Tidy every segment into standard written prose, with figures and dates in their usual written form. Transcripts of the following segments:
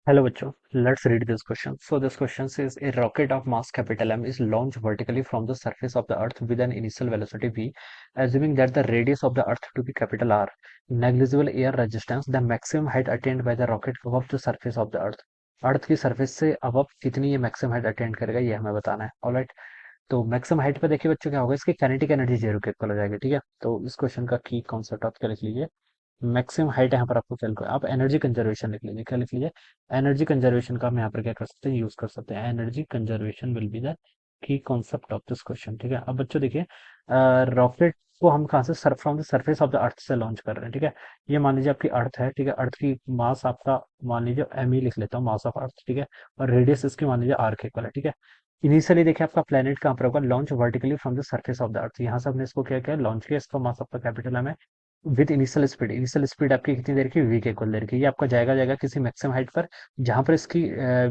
Hello बच्चों, let's read this question. So this question says a rocket of mass capital M is launched vertically from the surface of the Earth with an initial velocity v, assuming that the radius of the Earth to be capital R, negligible air resistance, the maximum height attained by the rocket above the surface of the Earth. अर्थ की surface से above कितनी ये maximum height attend करेगा ये हमें बताना है. Alright. तो मैक्सिमम हाइट पे देखिए बच्चों क्या होगा, इसकी काइनेटिक एनर्जी जीरो के इक्वल हो जाएगी. ठीक है, तो इस क्वेश्चन का की कॉन्सेप्ट आप क्या लिख लीजिए. मैक्सिमम हाइट यहाँ पर आपको कैलकुलेट, आप एनर्जी कंजर्वेशन लिख लीजिए. क्या लिख लीजिए? एनर्जी कंजर्वेशन का हम यहाँ पर क्या कर सकते हैं, यूज कर सकते हैं. Energy conservation will be the key concept of this question. ठीक है, अब बच्चों देखिए, रॉकेट को हम कहाँ से from the surface of the अर्थ से लॉन्च कर रहे हैं. ठीक है, ये मान लीजिए आपकी अर्थ है. ठीक है, अर्थ की मास आपका मान लीजिए एम ही लिख लेता हूँ, मास ऑफ अर्थ. ठीक है, और रेडियस इसकी मान लीजिए आर के इक्वल है. ठीक है, इनिशियली देखिए आपका प्लेनेट कहाँ पर होगा, launch vertically from the surface of the अर्थ. यहाँ से हमने इसको क्या किया, लॉन्च किया. इसका मास आपका कैपिटल एम है विद इनिशियल स्पीड आपकी कितनी देर की, वी के इक्वल देर की. ये आपका जाएगा जाएगा किसी मैक्सिमम हाइट पर, जहां पर इसकी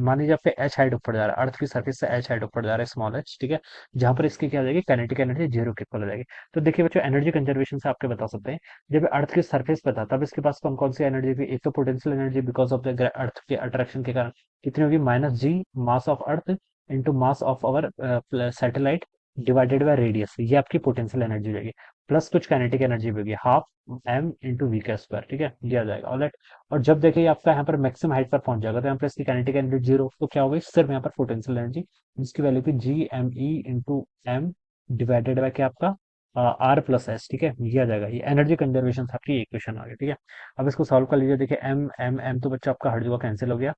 मान लीजिए आपके एच हाइट ऊपर जा रहा है, अर्थ की सरफेस से एच हाइट ऊपर जा रहा है, स्मॉल एच. ठीक है, जहां पर इसकी क्या हो जाएगी, काइनेटिक एनर्जी जीरो के इक्वल हो जाएगी. तो देखिए बच्चों, एनर्जी कंजर्वेशन से आपके बता सकते हैं, जब अर्थ की सरफेस पे था तब इसके पास कौन सी एनर्जी थी. एक तो potential energy because of the earth के अट्रैक्शन के कारण कितनी होगी, minus G mass of earth into mass of our satellite divided by radius. ये आपकी पोटेंशियल एनर्जी हो जाएगी. प्लस कुछ काइनेटिक एनर्जी भी होगी, हाफ एम इंटू वी का स्क्वायर. ठीक है, दिया जाएगा. ऑलराइट. और जब देखिए आपका यहाँ पर मैक्सिमम हाइट पर पहुंच जाएगा तो यहाँ पर इसकी काइनेटिक एनर्जी जीरो, तो क्या होगी, सिर्फ यहाँ पर पोटेंशियल एनर्जी जिसकी वैल्यू की G M E into M divided by क्या आपका आर प्लस एस. ठीक है, ये आ जाएगा. ये एनर्जी कंजर्वेशन आपकी इक्वेशन आ गई. ठीक है, अब इसको सॉल्व कर लीजिए. देखिए एम एम एम तो बच्चा आपका हट जाएगा, कैंसिल हो गया.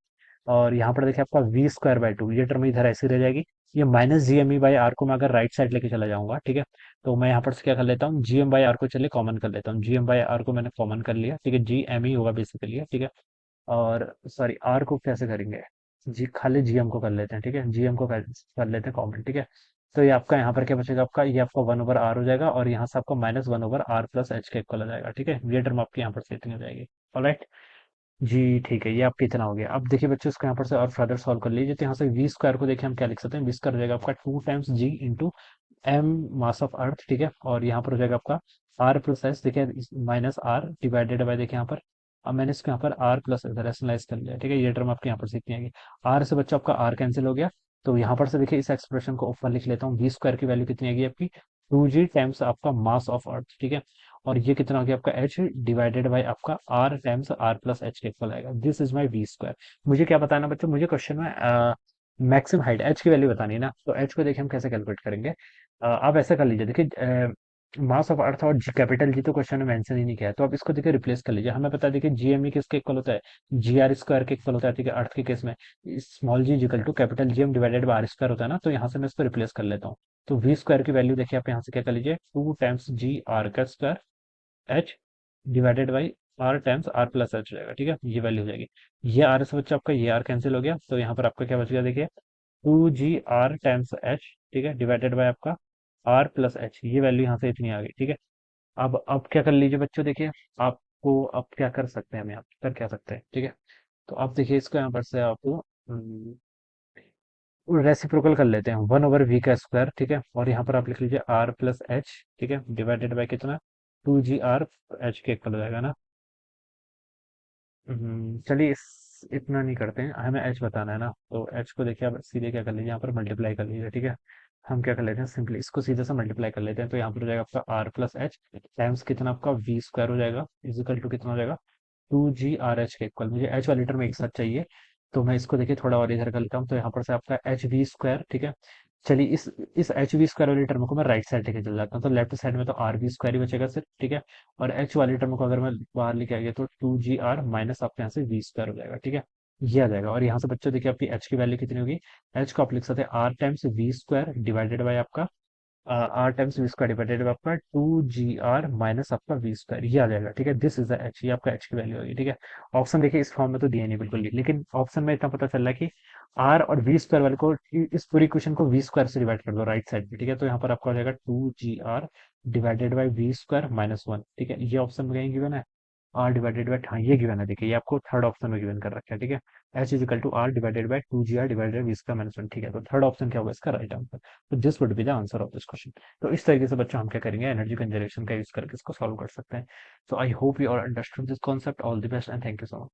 और यहाँ पर देखिए आपका वी स्क्वायर बाय टू, ये टर्म इधर ऐसी रह जाएगी. ये minus G M E by R को मैं अगर राइट साइड लेके चला जाऊंगा, ठीक है, तो मैं यहाँ पर से क्या कर लेता हूँ, जी एम बाई आर को चलिए कॉमन कर लेता हूँ. जी एम बाई आर को मैंने कॉमन कर लिया. ठीक है, जी एम ही होगा बेसिकली. ठीक है, और सॉरी आर को कैसे करेंगे, जी खाली जीएम को कर लेते हैं. ठीक है, जीएम को कर लेते हैं कॉमन. ठीक है, तो ये आपका यहाँ पर क्या बचेगा, आपका ये आपका वन ओवर आर हो जाएगा, और यहाँ से आपका minus one over R plus H के इक्वल हो जाएगा. ठीक है, ये टर्म आपकी यहाँ पर से इतनी हो जाएगी. ऑलराइट जी, ठीक है, ये आपका इतना हो गया. अब देखिए बच्चों, इसको यहाँ पर से और फर्दर सॉल्व कर लीजिए. तो यहाँ से वी स्क्वायर को देखिए हम क्या लिख सकते हैं, वी स्क्वायर हो जाएगा आपका two times G into M mass of earth. ठीक है, और यहाँ पर हो जाएगा आपका आर प्लस एस, देखिए माइनस आर डिवाइडेड बाय, देखिए यहाँ पर अब मैंने इसको यहाँ पर आर प्लस रैशनलाइज कर लिया. ठीक है, ये टर्म आपके यहाँ पर से इतनी आएगी. आर से बच्चा आपका आर कैंसिल हो गया. तो यहाँ पर से देखिए इस एक्सप्रेशन को ऊपर लिख लेता हूँ. वी स्क्वायर की वैल्यू कितनी आएगी आपकी, टू जी टाइम्स आपका मास ऑफ अर्थ. ठीक है, और ये कितना हो गया आपका एच डिवाइडेड बाय आपका R times R plus H के इक्वल आएगा. This is my V square. मुझे क्या बताना बच्चों, मुझे क्वेश्चन में मैक्सिमम हाइट एच की वैल्यू बतानी है ना. तो एच को देखिए हम कैसे कैलकुलेट करेंगे. आप ऐसा कर लीजिए, देखिए मास ऑफ अर्थ और जी कैपिटल जी तो क्वेश्चन में मेंशन ही नहीं किया है, तो आप इसको देखिए रिप्लेस कर लीजिए. हमें पता है देखिए जी एम ई किसके इक्वल होता है, जी आर स्क्वायर के इक्वल होता है. ठीक है, अर्थ के केस में small G equal to capital G M divided by R square होता है ना. तो यहाँ से मैं इसको रिप्लेस कर लेता हूँ. तो वी स्क्वायर की वैल्यू देखिए आप यहाँ से क्या कर लीजिए, टू टाइम्स जी आर का square H divided by R times R plus H हो जाएगा. ठीक है, ये वैल्यू हो जाएगी. ये आर से बच्चा आपका ये आर कैंसिल हो गया, तो यहाँ पर आपका क्या बच गया, देखिए two G R times H. ठीक है, डिवाइडेड बाय आपका आर प्लस एच, ये वैल्यू यहाँ से इतनी आ गई. ठीक है, अब क्या कर लीजिए बच्चों, देखिए आपको अब क्या कर सकते हैं, हम यहाँ कर क्या सकते हैं. ठीक है, तो आप देखिए इसको यहाँ पर से आप रेसिप्रोकल कर लेते हैं, वन ओवर वी का स्क्वायर. ठीक है, और यहाँ पर आप लिख लीजिए आर प्लस एच. ठीक है, डिवाइडेड बाय कितना, टू जी आर एच के इक्वल हो जाएगा ना. चलिए इतना नहीं करते हैं, हमें एच बताना है ना. तो एच को देखिए आप सीधे क्या कर लीजिए, यहाँ पर मल्टीप्लाई कर लीजिए. ठीक है, हम क्या कर लेते हैं, सिंपली इसको सीधे से मल्टीप्लाई कर लेते हैं. तो यहाँ पर हो जाएगा आपका आर प्लस एच टाइम्स कितना, आपका वी स्क्वायर हो जाएगा, इजिकल टू कितना हो जाएगा, टू जी आर एच के इक्वल. मुझे एच वाली टर्म एक साथ चाहिए, तो मैं इसको देखिए थोड़ा और इधर कर लेता हूँ. तो यहाँ पर से आपका एच वी स्क्वायर. ठीक है, चलिए इस एच वी स्क्वायर वाली टर्म को मैं राइट साइड लेके चल जाता हूँ. तो लेफ्ट साइड में तो आर वी स्क्वायर ही बचेगा सिर्फ. ठीक है, और एच वाली टर्म को अगर मैं बाहर लेके आ गया तो टू जी आर माइनस आपके यहाँ से वी स्क्वायर हो जाएगा. ठीक है, ये आ जाएगा. और यहाँ से बच्चों देखिए आपकी एच की वैल्यू कितनी होगी, एच को आप लिख सकते हैं R times V square divided by आपका R times V square divided by आपका टू जी आर माइनस आपका वी स्क्वायर, ये आ जाएगा. ठीक है, दिस इज द एच, ये आपका एच की वैल्यू होगी. ठीक है, ऑप्शन देखिए इस फॉर्म में तो दिया नहीं बिल्कुल भी, लेकिन ऑप्शन में इतना पता चल रहा है कि आर और वी स्क्वायर वाले को, इस पूरी क्वेश्चन को वी स्क्वायर से डिवाइड कर दो राइट साइड पे. ठीक है, तो यहाँ पर आपका हो जाएगा two G R divided by V square minus one. ठीक है, ये ऑप्शन में कहीं गिवन है, आर डिवाइडेड बाई, हाँ ये गिवन है, देखिए ये आपको थर्ड ऑप्शन में गिवन कर रखा है. ठीक है, H is equal to R divided by two G R divided V square minus one. ठीक है, तो थर्ड ऑप्शन क्या होगा इसका, राइट आंसर. तो this would be the answer of this question. तो इस तरीके से बच्चों हम क्या करेंगे, एनर्जी कंजर्वेशन का यूज करके इसको सॉल्व कर सकते हैं. तो I hope you are understood this concept. All the best and thank you so much.